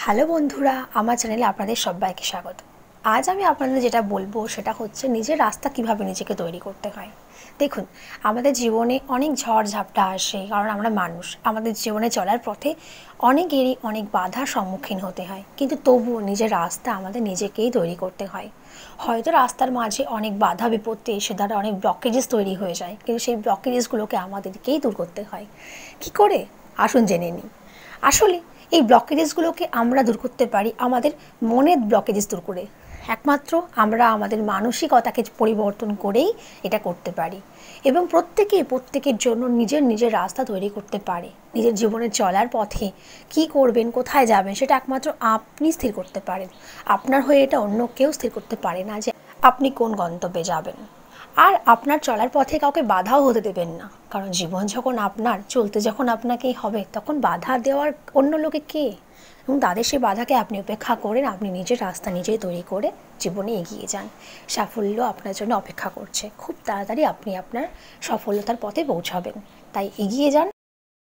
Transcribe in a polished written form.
Hello বন্ধুরা, আমার চ্যানেলে আপনাদের সবাইকে স্বাগত। আজ আমি আপনাদের যেটা বলবো সেটা হচ্ছে নিজের রাস্তা কিভাবে নিজেকে তৈরি করতে হয়। দেখুন, আমাদের জীবনে অনেক ঝড় ঝাপটা আসে, কারণ আমরা মানুষ। আমাদের জীবনে চলার পথে অনেকেরই অনেক বাধার সম্মুখীন হতে হয়, কিন্তু তবুও নিজের রাস্তা আমাদের নিজেকেই তৈরি করতে হয়। হয়তো রাস্তার মাঝে অনেক বাধা বিপত্তি এসে দ্বারা অনেক ব্লকেজেস তৈরি হয়ে যায়, কিন্তু সেই ব্লকেজেসগুলোকে আমাদেরকেই দূর করতে হয়। কি করে? আসুন জেনে নিই। আসলে এই ব্লকেজেসগুলোকে আমরা দূর করতে পারি আমাদের মনের ব্লকেজেস দূর করে। একমাত্র আমরা আমাদের মানসিকতাকে পরিবর্তন করেই এটা করতে পারি, এবং প্রত্যেকের জন্য নিজের নিজের রাস্তা তৈরি করতে পারে। নিজের জীবনে চলার পথে কি করবেন, কোথায় যাবেন, সেটা একমাত্র আপনি স্থির করতে পারেন। আপনার হয়ে এটা অন্য কেউ স্থির করতে পারে না যে আপনি কোন গন্তব্যে যাবেন। আর আপনার চলার পথে কাউকে বাধাও হতে দেবেন না, কারণ জীবন যখন আপনার, চলতে যখন আপনাকেই হবে, তখন বাধা দেওয়ার অন্য লোকে কে? এবং তাদের সেই বাধাকে আপনি উপেক্ষা করেন, আপনি নিজের রাস্তা নিজেই তৈরি করে জীবনে এগিয়ে যান। সাফল্য আপনার জন্য অপেক্ষা করছে, খুব তাড়াতাড়ি আপনি আপনার সফলতার পথে পৌঁছাবেন। তাই এগিয়ে যান,